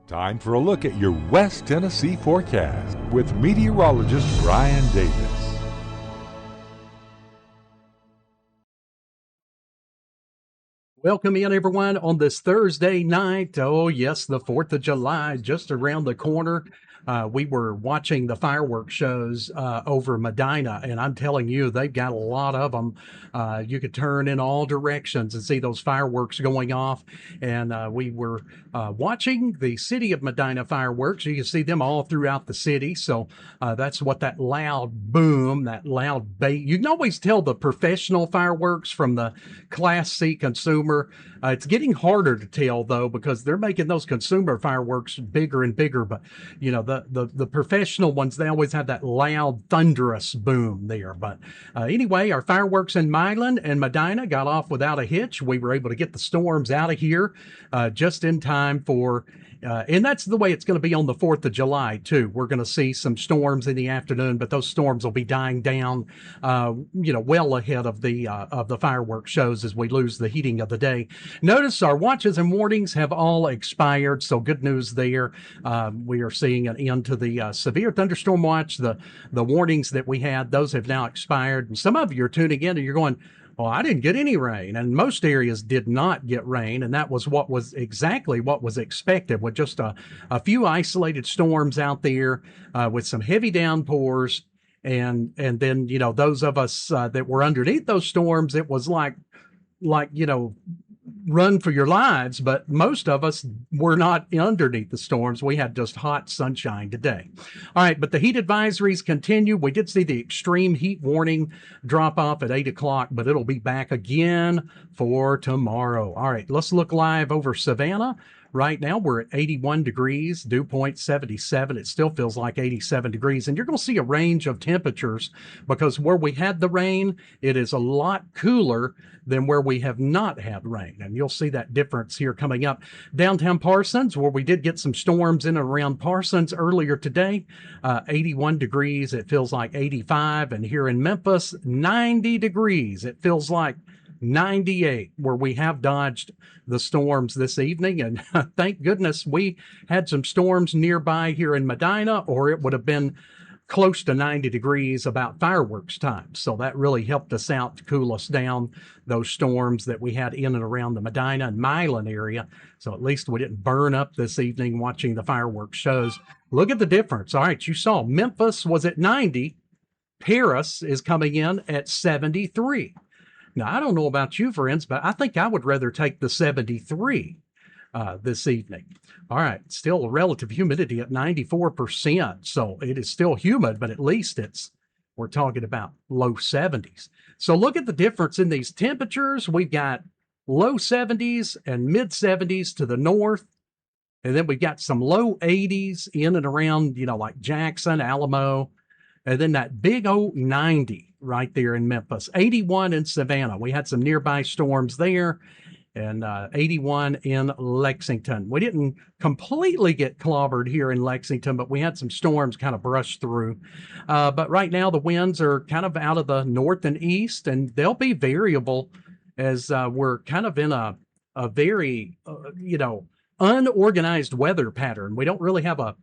Time for a look at your West Tennessee forecast with meteorologist Brian Davis. Welcome in, everyone, on this Thursday night. Oh, yes, the 4th of July, just around the corner. We were watching the fireworks shows over Medina, and I'm telling you, they've got a lot of them. You could turn in all directions and see those fireworks going off. And we were watching the city of Medina fireworks. You can see them all throughout the city. So that's what that loud boom, that loud bass. You can always tell the professional fireworks from the Class C consumer. It's getting harder to tell, though, because they're making those consumer fireworks bigger and bigger. But, you know, the professional ones, they always have that loud, thunderous boom there. But anyway, our fireworks in Milan and Medina got off without a hitch. We were able to get the storms out of here just in time for and that's the way it's going to be on the 4th of July, too. We're going to see some storms in the afternoon, but those storms will be dying down, well ahead of the fireworks shows as we lose the heating of the day. Notice our watches and warnings have all expired, so good news there. We are seeing an end to the severe thunderstorm watch. The warnings that we had, those have now expired. And some of you are tuning in and you're going, well, I didn't get any rain, and most areas did not get rain, and that was exactly what was expected, with just a few isolated storms out there with some heavy downpours, and then those of us that were underneath those storms, it was like run for your lives, but most of us were not underneath the storms. We had just hot sunshine today. All right, but the heat advisories continue. We did see the extreme heat warning drop off at 8 o'clock, but it'll be back again for tomorrow. All right, let's look live over Savannah. Right now, we're at 81 degrees, dew point 77. It still feels like 87 degrees. And you're going to see a range of temperatures because where we had the rain, it is a lot cooler than where we have not had rain. And you'll see that difference here coming up. Downtown Parsons, where we did get some storms in and around Parsons earlier today, 81 degrees. It feels like 85. And here in Memphis, 90 degrees. It feels like 98, where we have dodged the storms this evening. And thank goodness we had some storms nearby here in Medina, or it would have been close to 90 degrees about fireworks time. So that really helped us out to cool us down, those storms that we had in and around the Medina and Milan area. So at least we didn't burn up this evening watching the fireworks shows. Look at the difference. All right, you saw Memphis was at 90. Paris is coming in at 73. Now, I don't know about you, friends, but I think I would rather take the 73 this evening. All right, still relative humidity at 94%, so it is still humid, but at least we're talking about low 70s. So look at the difference in these temperatures. We've got low 70s and mid 70s to the north, and then we've got some low 80s in and around, like Jackson, Alamo, and then that big old 90 right there in Memphis, 81 in Savannah. We had some nearby storms there, and 81 in Lexington. We didn't completely get clobbered here in Lexington, but we had some storms kind of brush through. But right now the winds are kind of out of the north and east, and they'll be variable as we're kind of in a very, unorganized weather pattern. We don't really have a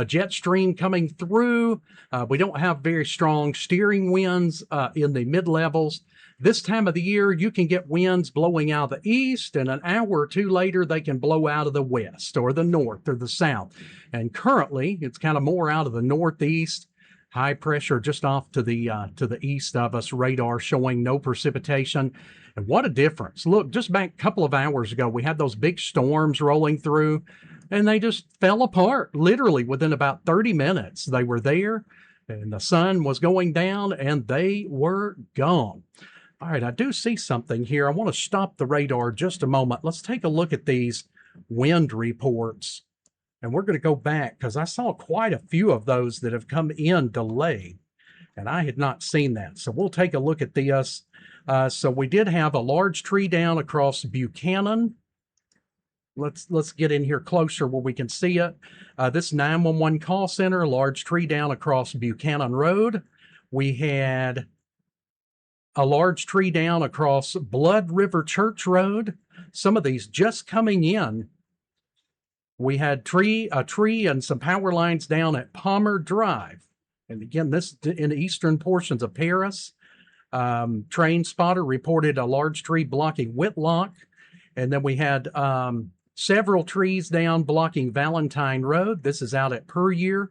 jet stream coming through. We don't have very strong steering winds in the mid-levels. This time of the year, you can get winds blowing out of the east, and an hour or two later, they can blow out of the west or the north or the south. And currently, it's kind of more out of the northeast. High pressure just off to the east of us. Radar showing no precipitation. And what a difference. Look, just back a couple of hours ago, we had those big storms rolling through, and they just fell apart literally within about 30 minutes. They were there, and the sun was going down, and they were gone. All right, I do see something here. I want to stop the radar just a moment. Let's take a look at these wind reports. And we're going to go back because I saw quite a few of those that have come in delayed, and I had not seen that. So we'll take a look at this. So we did have a large tree down across Buchanan. Let's get in here closer where we can see it. This 911 call center, large tree down across Buchanan Road. We had a large tree down across Blood River Church Road. Some of these just coming in We had a tree and some power lines down at Palmer Drive. And again, this in the eastern portions of Paris. Train spotter reported a large tree blocking Whitlock. And then we had several trees down blocking Valentine Road. This is out at Puryear.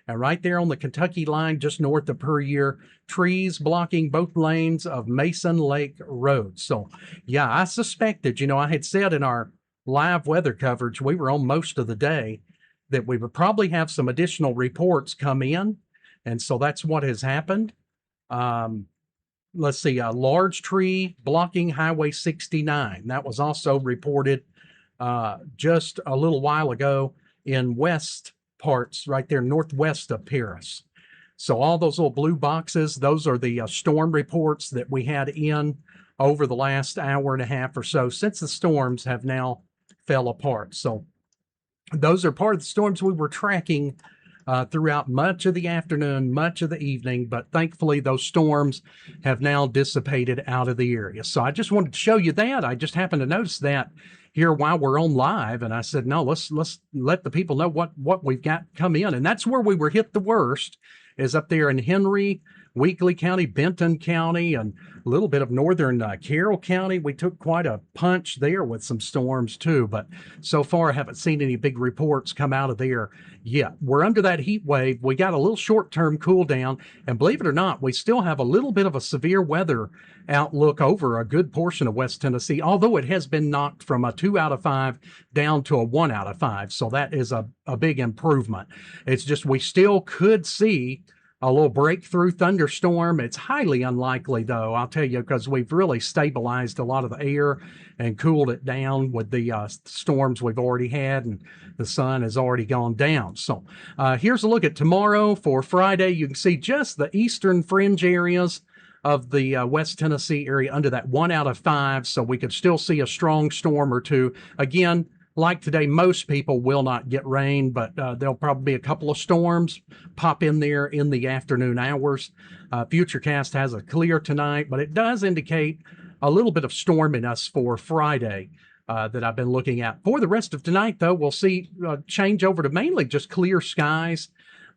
And right there on the Kentucky line, just north of Puryear, trees blocking both lanes of Mason Lake Road. So, yeah, I suspected, I had said in our live weather coverage, we were on most of the day, that we would probably have some additional reports come in. And so that's what has happened. Let's see, a large tree blocking Highway 69. That was also reported just a little while ago in west parts, right there northwest of Paris. So all those little blue boxes, those are the storm reports that we had in over the last hour and a half or so since the storms have now fell apart. So those are part of the storms we were tracking throughout much of the afternoon, much of the evening, but thankfully those storms have now dissipated out of the area. So I just wanted to show you that. I just happened to notice that here while we're on live, and I said, no, let's let the people know what we've got come in. And that's where we were hit the worst, is up there in Henry, Weakley County, Benton County, and a little bit of northern Carroll County. We took quite a punch there with some storms too, but so far I haven't seen any big reports come out of there yet. We're under that heat wave. We got a little short-term cool down, and believe it or not, we still have a little bit of a severe weather outlook over a good portion of West Tennessee, although it has been knocked from a 2 out of 5 down to a 1 out of 5. So that is a big improvement. It's just we still could see a little breakthrough thunderstorm. It's highly unlikely, though, I'll tell you, because we've really stabilized a lot of the air and cooled it down with the storms we've already had, and the sun has already gone down. So here's a look at tomorrow for Friday. You can see just the eastern fringe areas of the West Tennessee area under that 1 out of 5, so we could still see a strong storm or two. Again, like today, most people will not get rain, but there'll probably be a couple of storms pop in there in the afternoon hours. Futurecast has a clear tonight, but it does indicate a little bit of storminess for Friday that I've been looking at. For the rest of tonight, though, we'll see change over to mainly just clear skies.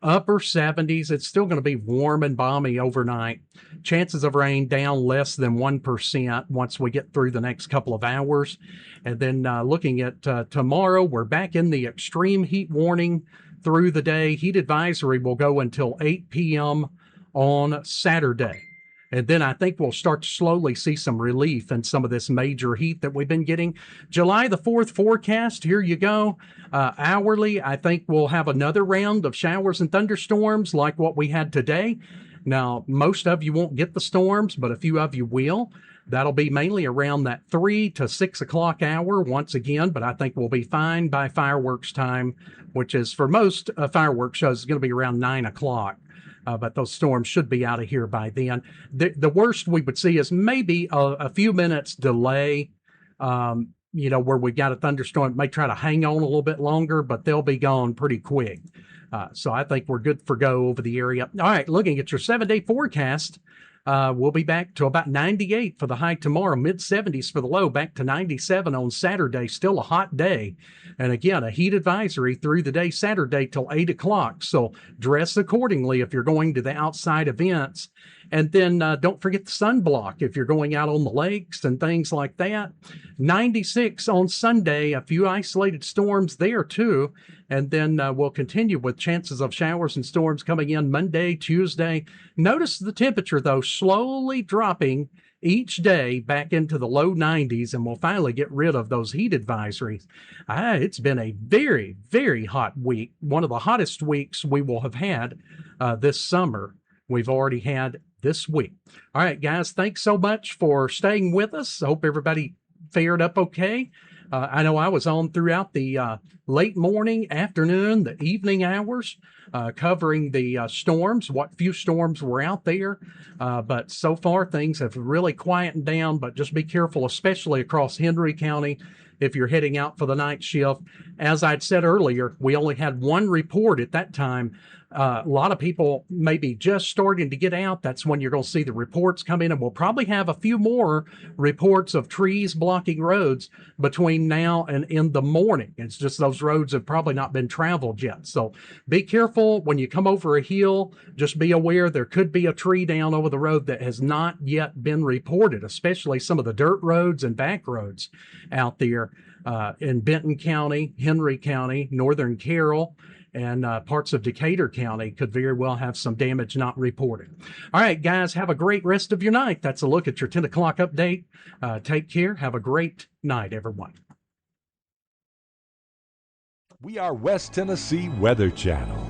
Upper 70s. It's still going to be warm and balmy overnight. Chances of rain down less than 1% once we get through the next couple of hours. And then looking at tomorrow, we're back in the extreme heat warning through the day. Heat advisory will go until 8 p.m. on Saturday. And then I think we'll start to slowly see some relief in some of this major heat that we've been getting. July the 4th forecast, here you go. Hourly, I think we'll have another round of showers and thunderstorms like what we had today. Now, most of you won't get the storms, but a few of you will. That'll be mainly around that 3 to 6 o'clock hour once again, but I think we'll be fine by fireworks time, which is for most fireworks shows is going to be around 9 o'clock. But those storms should be out of here by then. The worst we would see is maybe a few minutes delay, where we got a thunderstorm. It may try to hang on a little bit longer, but they'll be gone pretty quick. So I think we're good for go over the area. All right, looking at your 7-day forecast, we'll be back to about 98 for the high tomorrow, mid-70s for the low, back to 97 on Saturday. Still a hot day. And again, a heat advisory through the day Saturday till 8 o'clock. So dress accordingly if you're going to the outside events. And then don't forget the sunblock if you're going out on the lakes and things like that. 96 on Sunday, a few isolated storms there too. And then we'll continue with chances of showers and storms coming in Monday, Tuesday. Notice the temperature, though, slowly dropping each day back into the low 90s, and we'll finally get rid of those heat advisories. It's been a very, very hot week. One of the hottest weeks we will have had this summer. We've already had this week. All right, guys, thanks so much for staying with us. I hope everybody fared up okay. I know I was on throughout the late morning, afternoon, the evening hours, covering the storms, what few storms were out there. But so far, things have really quietened down, but just be careful, especially across Henry County. if you're heading out for the night shift. As I'd said earlier, we only had one report at that time. A lot of people maybe just starting to get out. That's when you're going to see the reports come in, and we'll probably have a few more reports of trees blocking roads between now and in the morning. It's just those roads have probably not been traveled yet. So be careful when you come over a hill. Just be aware there could be a tree down over the road that has not yet been reported, especially some of the dirt roads and back roads out there in Benton County, Henry County, Northern Carroll, and parts of Decatur County could very well have some damage not reported. All right, guys, have a great rest of your night. That's a look at your 10 o'clock update. Take care. Have a great night, everyone. We are West Tennessee Weather Channel.